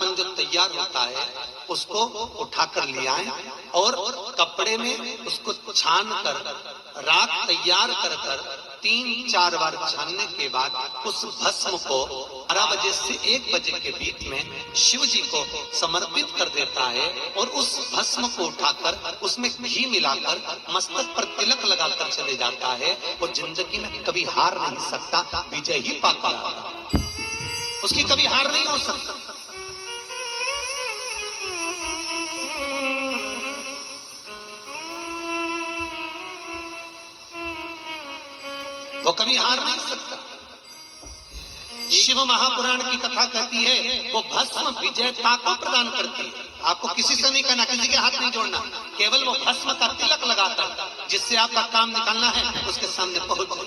पीलापन जो तैयार होता है उसको उठाकर ले आए और कपड़े में उसको छान कर राख तैयार कर 3-4 बार छानने के बाद उस भस्म को 12 बजे से 1 बजे के बीच में शिव जी को समर्पित कर देता है और उस भस्म को उठाकर उसमें घी मिलाकर मस्तक पर तिलक लगाकर चले जाता है। वो जिंदगी में कभी हार नहीं सकता, विजय ही पाता, उसकी कभी हार नहीं हो सकता। वो कभी हार नहीं सकता। शिव महापुराण की कथा कहती है वो भस्म विजेता को प्रदान करती है। आपको किसी से नहीं कहना, किसी के हाथ नहीं जोड़ना, केवल वो भस्म का तिलक लगाकर जिससे आपका काम निकालना है उसके सामने पहुंच जाए,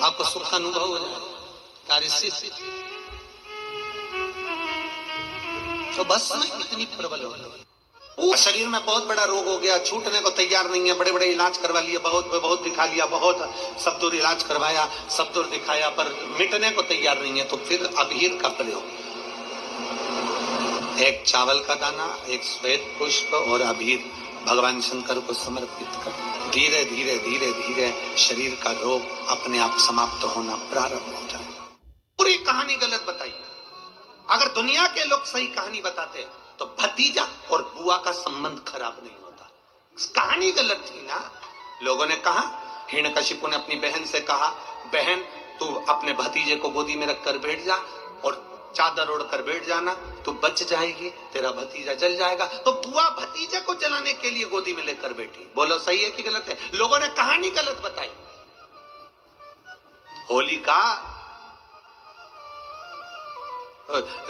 आपको सुख का अनुभव हो जाए, कार्य सिद्ध। तो भस्म इतनी प्रबल हो गई, शरीर में बहुत बड़ा रोग हो गया, छूटने को तैयार नहीं है, बड़े बड़े इलाज करवा लिए, बहुत दिखा लिया, बहुत सब दूर इलाज करवाया, सब दूर दिखाया, पर मिटने को तैयार नहीं है। तो फिर अबीर का प्रयोग, एक चावल का दाना, एक श्वेत पुष्प और अबीर भगवान शंकर को समर्पित कर धीरे धीरे धीरे धीरे शरीर का रोग अपने आप समाप्त होना प्रारंभ हो जाए। पूरी कहानी गलत बताई। अगर दुनिया के लोग सही कहानी बताते तो भतीजा और बुआ का संबंध खराब नहीं होता। कहानी गलत थी ना। लोगों ने कहा, हिरण्यकशिपु ने अपनी बहन से कहा, बहन तू अपने भतीजे को गोदी में रखकर बैठ जा और चादर ओढ़कर बैठ जाना, तू बच जाएगी, तेरा भतीजा जल जाएगा। तो बुआ भतीजे को जलाने के लिए गोदी में लेकर बैठी। बोलो सही है कि गलत है? लोगों ने कहानी गलत बताई। होलिका,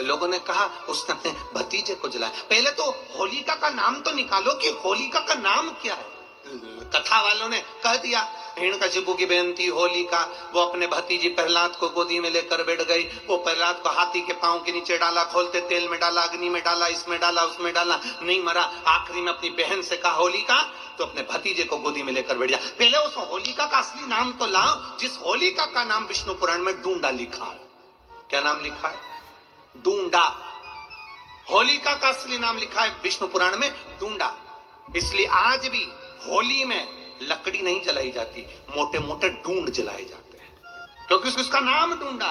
लोगों ने कहा उसने अपने भतीजे को जलाया। पहले तो होलिका का नाम तो निकालो कि होलिका का नाम क्या है। कथा वालों ने कह दिया हिरण्यकशिपु की बहन थी होलिका, वो अपने भतीजी प्रहलाद को गोदी में लेकर बैठ गई। वो प्रहलाद को हाथी के पांव के नीचे डाला, खोलते तेल में डाला, अग्नि में डाला, इसमें डाला, उसमें डाला, नहीं मरा। आखिरी में अपनी बहन से कहा होलिका तो अपने भतीजे को गोदी में लेकर बैठ जा। पहले उस होलिका का असली नाम तो लाओ, जिस होलिका का नाम विष्णु पुराण में डूंडा लिखा है। क्या नाम लिखा है? डूंडा। होलिका का असली नाम लिखा है विष्णु पुराण में डूंडा। इसलिए आज भी होली में लकड़ी नहीं जलाई जाती, मोटे मोटे डूंड जलाए जाते हैं, क्योंकि उसका नाम डूंडा।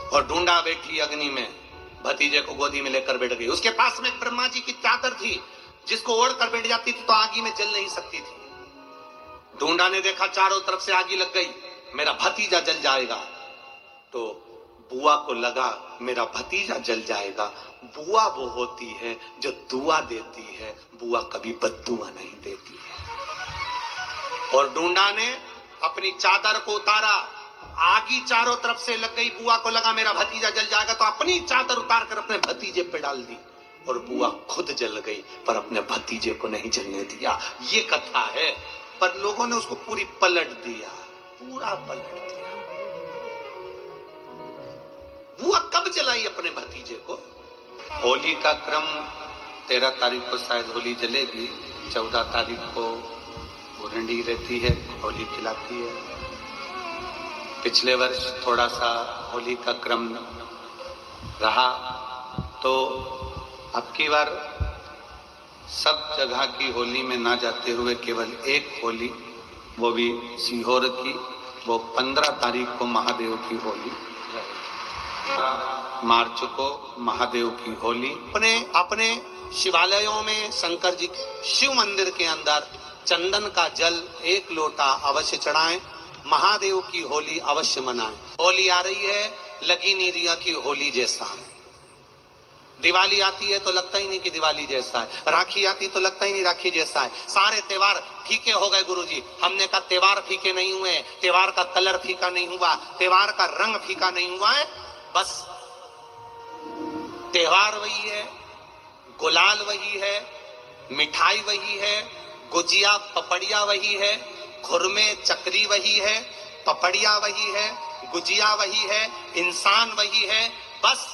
और डूंडा बैठी अग्नि में, भतीजे को गोदी में लेकर बैठ गई। उसके पास में ब्रह्मा जी की चादर थी, जिसको ओढ़कर बैठ जाती थी तो आगी में जल नहीं सकती थी। डूंडा ने देखा चारों तरफ से आगी लग गई, मेरा भतीजा जल जाएगा। तो बुआ को लगा मेरा भतीजा जल जाएगा। बुआ वो होती है जो दुआ देती है, बुआ कभी बद्दुआ नहीं देती है। और डूंडा ने अपनी चादर को उतारा, आगी चारों तरफ से लग गई। बुआ को लगा मेरा भतीजा जल जाएगा, तो अपनी चादर उतार कर अपने भतीजे पे डाल दी और बुआ खुद जल गई, पर अपने भतीजे को नहीं जलने दिया। ये कथा है, पर लोगों ने उसको पूरी पलट दिया, पूरा पलट दिया। बुआ कब जलाई अपने भतीजे को? होली का क्रम 13 तारीख को शायद होली जलेगी, 14 तारीख को वो रंडी रहती है, होली खिलाती है। पिछले वर्ष थोड़ा सा होली का क्रम रहा, तो अब की बार सब जगह की होली में ना जाते हुए केवल एक होली, वो भी सीहोर की, वो 15 तारीख को महादेव की होली, मार्च को महादेव की होली। अपने अपने शिवालयों में शंकर जी शिव मंदिर के अंदर चंदन का जल 1 लोटा अवश्य चढ़ाएं, महादेव की होली अवश्य मनाएं। होली आ रही है, लगी नहीं रिया की होली जैसा है। दिवाली आती है तो लगता ही नहीं कि दिवाली जैसा है, राखी आती तो लगता ही नहीं राखी जैसा है। सारे त्योहार फीके हो गए गुरुजी। हमने कहा त्योहार फीके नहीं हुए, त्योहार का कलर फीका नहीं हुआ, त्योहार का रंग फीका नहीं हुआ है, बस त्योहार वही है, गुलाल वही है, मिठाई वही है, गुजिया पपड़िया वही है, खुरमे चकरी वही है, पपड़िया वही है, गुजिया वही है, इंसान वही है। बस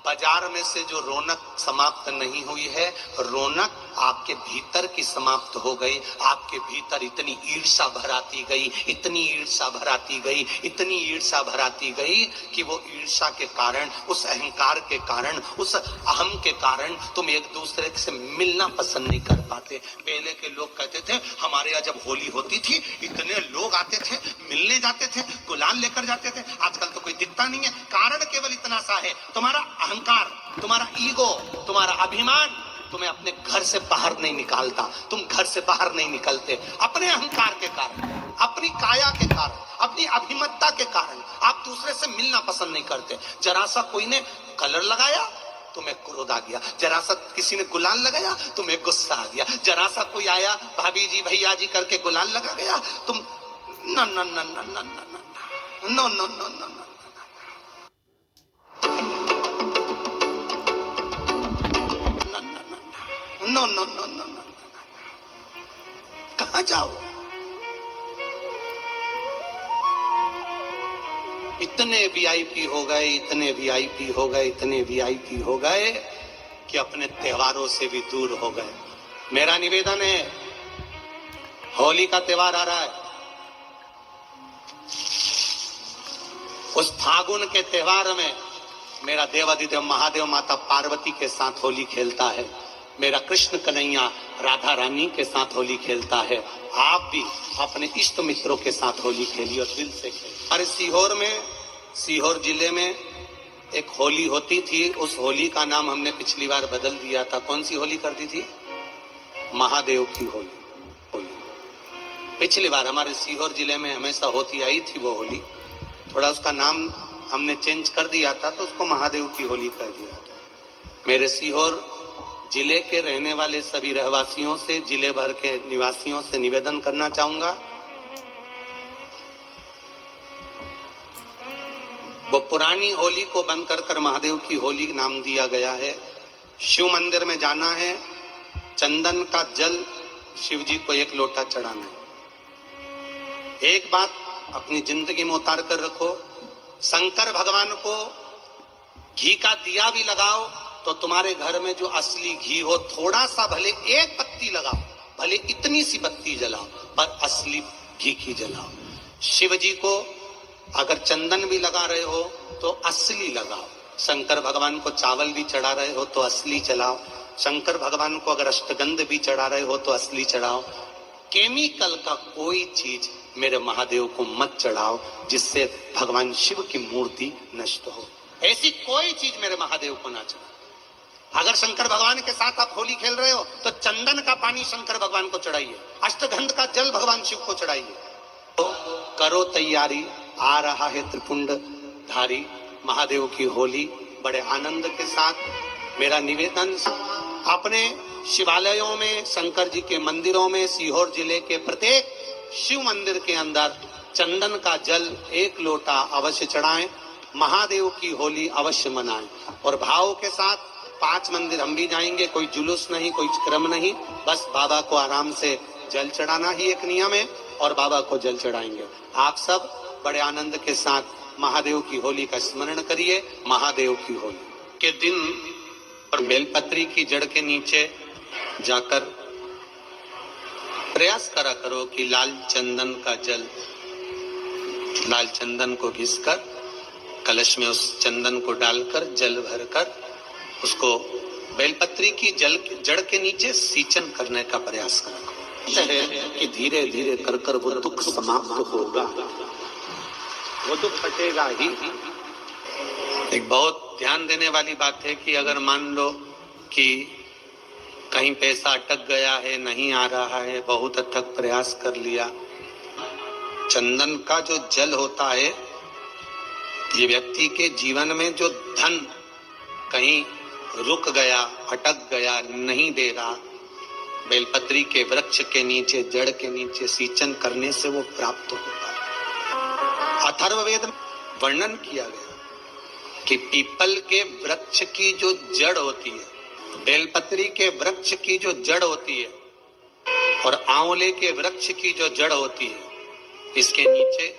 बाजार में से जो रौनक समाप्त नहीं हुई है, रौनक आपके भीतर की समाप्त हो गई। आपके भीतर इतनी ईर्ष्या भराती गई, इतनी ईर्ष्या भराती गई, इतनी ईर्ष्या भराती गई कि वो ईर्ष्या के कारण, उस अहंकार के कारण, उस अहम के कारण तुम एक दूसरे से मिलना पसंद नहीं कर पाते। पहले के लोग कहते थे हमारे यहाँ जब होली होती थी इतने लोग आते थे, मिलने जाते थे, गुलाल लेकर जाते थे। आजकल तो कोई दिखता नहीं है। कारण केवल इतना सा है, तुम्हारा अहंकार, तुम्हारा ईगो, तुम्हारा अभिमान तुम्हें अपने घर से बाहर नहीं निकालता। तुम घर से बाहर नहीं निकलते अपने अहंकार के कारण, अपनी काया के कारण, अपनी अभिमतता के कारण। आप दूसरे से मिलना पसंद नहीं करते। जरा सा कोई ने कलर लगाया तुम्हें क्रोध आ गया, जरा सा किसी ने गुलाल लगाया तुम्हें गुस्सा आ गया, जरा सा कोई आया भाभी जी भैया जी करके गुलाल लगा गया, तुम न न न न न न न न न न no no no no no, कहां जाओ? इतने वीआईपी हो गए, इतने वीआईपी हो गए, इतने वीआईपी हो गए कि अपने त्योहारों से भी दूर हो गए। मेरा निवेदन है, होली का त्योहार आ रहा है, उस फागुन के त्योहार में मेरा देवाधिदेव महादेव माता पार्वती के साथ होली खेलता है, मेरा कृष्ण कन्हैया राधा रानी के साथ होली खेलता है। आप भी अपने इष्ट मित्रों के साथ होली खेलिए और दिल से खेलिए। अरे सीहोर जिले में एक होली होती थी, उस होली का नाम हमने पिछली बार बदल दिया था। कौन सी होली कर दी थी? महादेव की होली। पिछली बार हमारे सीहोर जिले में हमेशा होती आई थी वो होली, थोड़ा उसका नाम हमने चेंज कर दिया था तो उसको महादेव की होली कर दिया था। मेरे सीहोर जिले के रहने वाले सभी रहवासियों से, जिले भर के निवासियों से निवेदन करना चाहूंगा, वो पुरानी होली को बंद कर महादेव की होली नाम दिया गया है। शिव मंदिर में जाना है, चंदन का जल शिव जी को 1 लोटा चढ़ाना है। एक बात अपनी जिंदगी में उतार कर रखो, शंकर भगवान को घी का दिया भी लगाओ तो तुम्हारे घर में जो असली घी हो, थोड़ा सा भले 1 पत्ती लगाओ, भले इतनी सी बत्ती जलाओ, पर असली घी की जलाओ। शिव जी को अगर चंदन भी लगा रहे हो तो असली लगाओ। शंकर भगवान को चावल भी चढ़ा रहे हो तो असली चढ़ाओ। शंकर भगवान को अगर अष्टगंध भी चढ़ा रहे हो तो असली चढ़ाओ। केमिकल का कोई चीज मेरे महादेव को मत चढ़ाओ जिससे भगवान शिव की मूर्ति नष्ट हो। ऐसी कोई चीज मेरे महादेव को ना चढ़ाओ। अगर शंकर भगवान के साथ आप होली खेल रहे हो तो चंदन का पानी शंकर भगवान को चढ़ाइए, अष्टगंध का जल भगवान शिव को चढ़ाइए। तो करो तैयारी, आ रहा है त्रिपुंड धारी महादेव की होली बड़े आनंद के साथ। मेरा निवेदन, अपने शिवालयों में, शंकर जी के मंदिरों में, सीहोर जिले के प्रत्येक शिव मंदिर के अंदर चंदन का जल 1 लोटा अवश्य चढ़ाएं, महादेव की होली अवश्य मनाएं। और भाव के साथ 5 मंदिर हम भी जाएंगे, कोई जुलूस नहीं, कोई क्रम नहीं, बस बाबा को आराम से जल चढ़ाना ही एक नियम है और बाबा को जल चढ़ाएंगे। आप सब बड़े आनंद के साथ महादेव की होली का स्मरण करिए। महादेव की होली के दिन और बेलपत्री की जड़ के नीचे जाकर प्रयास करा करो कि लाल चंदन का जल, लाल चंदन को घिसकर कलश में उस चंदन को डालकर जल भरकर उसको बेलपत्री की जड़ के नीचे सींचन करने का प्रयास करो। है कि धीरे धीरे कर वो दुख समाप्त होगा, वो दुख हटेगा ही। एक बहुत ध्यान देने वाली बात है कि अगर मान लो कि कहीं पैसा अटक गया है, नहीं आ रहा है, बहुत अथक प्रयास कर लिया, चंदन का जो जल होता है ये व्यक्ति के जीवन में जो धन कहीं रुक गया, अटक गया, नहीं दे रहा, बेलपत्री के वृक्ष के नीचे, जड़ के नीचे सींचन करने से वो प्राप्त होगा। अथर्ववेद में वर्णन किया गया कि पीपल के वृक्ष की जो जड़ होती है, बेलपत्री के वृक्ष की जो जड़ होती है और आंवले के वृक्ष की जो जड़ होती है, इसके नीचे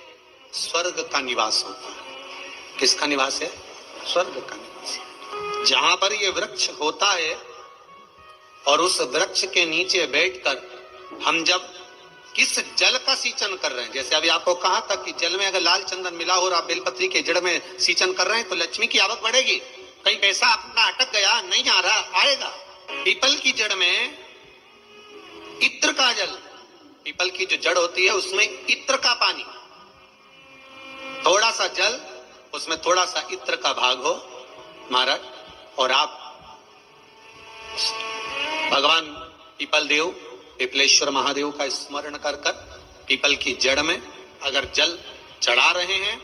स्वर्ग का निवास होता है। किसका निवास है? स्वर्ग का निवास। जहां पर ये वृक्ष होता है और उस वृक्ष के नीचे बैठकर हम जब किस जल का सींचन कर रहे हैं, जैसे अभी आपको कहा था कि जल में अगर लाल चंदन मिला हो और आप बेलपत्री के जड़ में सींचन कर रहे हैं तो लक्ष्मी की आवक बढ़ेगी। कहीं पैसा अपना अटक गया, नहीं आ रहा, आएगा। पीपल की जड़ में इत्र का जल, पीपल की जो जड़ होती है उसमें इत्र का पानी, थोड़ा सा जल उसमें थोड़ा सा इत्र का भाग हो महाराज, और आप भगवान पीपल देव पिपलेश्वर महादेव का स्मरण कर कर पीपल की जड़ में अगर जल चढ़ा रहे हैं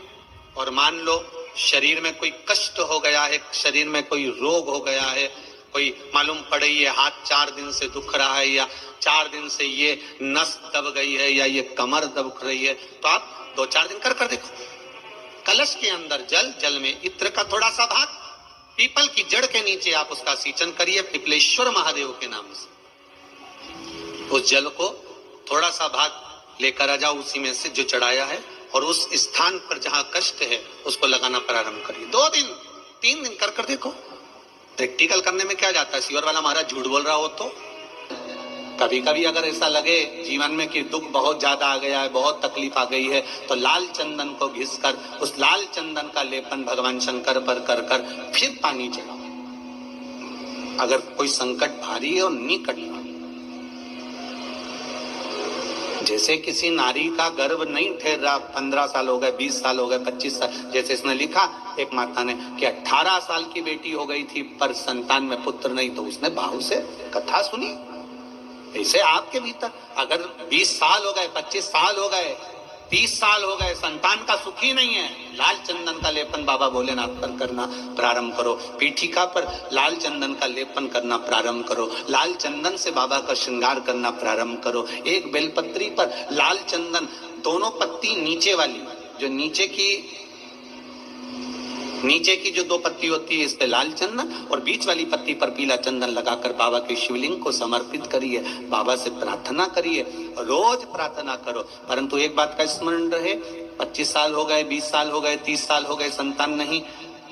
और मान लो शरीर में कोई कष्ट हो गया है, शरीर में कोई रोग हो गया है, कोई मालूम पड़े ये हाथ 4 दिन से दुख रहा है या 4 दिन से ये नस दब गई है या ये कमर दब रही है, तो आप 2-4 दिन कर देखो। कलश के अंदर जल, जल में इत्र का थोड़ा सा भाग, पीपल की जड़ के नीचे आप उसका सींचन करिए पिपलेश्वर महादेव के नाम से। उस जल को थोड़ा सा भाग लेकर आ जाओ उसी में से जो चढ़ाया है, और उस स्थान पर जहां कष्ट है उसको लगाना प्रारंभ करिए। 2 दिन 3 दिन कर देखो। प्रैक्टिकल करने में क्या जाता है, सीवर वाला महाराज झूठ बोल रहा हो तो कभी कभी अगर ऐसा लगे जीवन में कि दुख बहुत ज्यादा आ गया है, बहुत तकलीफ आ गई है, तो लाल चंदन को घिसकर उस लाल चंदन का लेपन भगवान शंकर पर कर कर फिर पानी चढ़ाओ। अगर कोई संकट भारी है और निकट, जैसे किसी नारी का गर्भ नहीं ठहर रहा, 15 साल हो गए, 20 साल हो गए, 25 साल, जैसे इसने लिखा एक माता ने कि 18 साल की बेटी हो गई थी पर संतान में पुत्र नहीं, तो उसने भाव से कथा सुनी। ऐसे आपके भीतर अगर 20 साल हो गए, 25 साल हो गए, 30 साल हो गए, संतान का सुख ही नहीं है, लाल चंदन का लेपन बाबा भोलेनाथ पर करना प्रारंभ करो। पीठिका पर लाल चंदन का लेपन करना प्रारंभ करो, लाल चंदन से बाबा का श्रृंगार करना प्रारंभ करो। एक बेलपत्री पर लाल चंदन, दोनों पत्ती नीचे वाली, जो नीचे की जो 2 पत्ती होती है इस पे लाल चंदन, और बीच वाली पत्ती पर पीला चंदन लगाकर बाबा के शिवलिंग को समर्पित करिए, बाबा से प्रार्थना करिए, रोज प्रार्थना करो। परंतु एक बात का स्मरण रहे, 25 साल हो गए, 20 साल हो गए, 30 साल हो गए, संतान नहीं,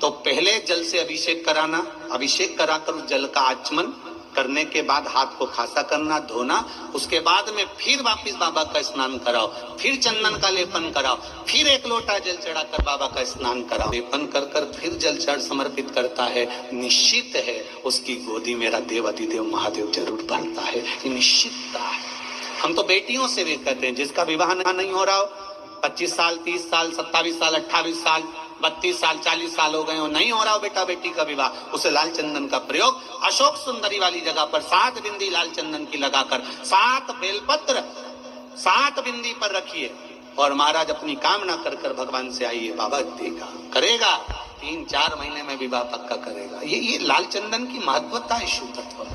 तो पहले जल से अभिषेक कराना, अभिषेक कराकर उस जल का आचमन करने के बाद हाथ को खासा करना, धोना, उसके बाद में फिर वापिस बाबा का स्नान कराओ, फिर चंदन का लेपन कराओ, फिर 1 लोटा जल चढ़ाकर बाबा का स्नान कराओ। लेपन कर कर फिर जल चढ़ समर्पित करता है, निश्चित है उसकी गोदी मेरा देव अधिदेव महादेव जरूर भरता है, ये निश्चितता है। हम तो बेटियों से भी कहते हैं जिसका विवाह नहीं हो रहा हो, 25 साल, 30 साल, 27 साल, 28 साल, 32 साल, 40 साल हो गए हो, नहीं हो रहा हो बेटा बेटी का विवाह, उसे लाल चंदन का प्रयोग अशोक सुंदरी वाली जगह पर 7 बिंदी लाल चंदन की लगाकर 7 बेलपत्र 7 बिंदी पर रखिए, और महाराज अपनी कामना कर कर भगवान से आइए, बाबा देगा, करेगा, 3-4 महीने में विवाह पक्का करेगा। ये लाल चंदन की महत्वता है शुद्धत्व।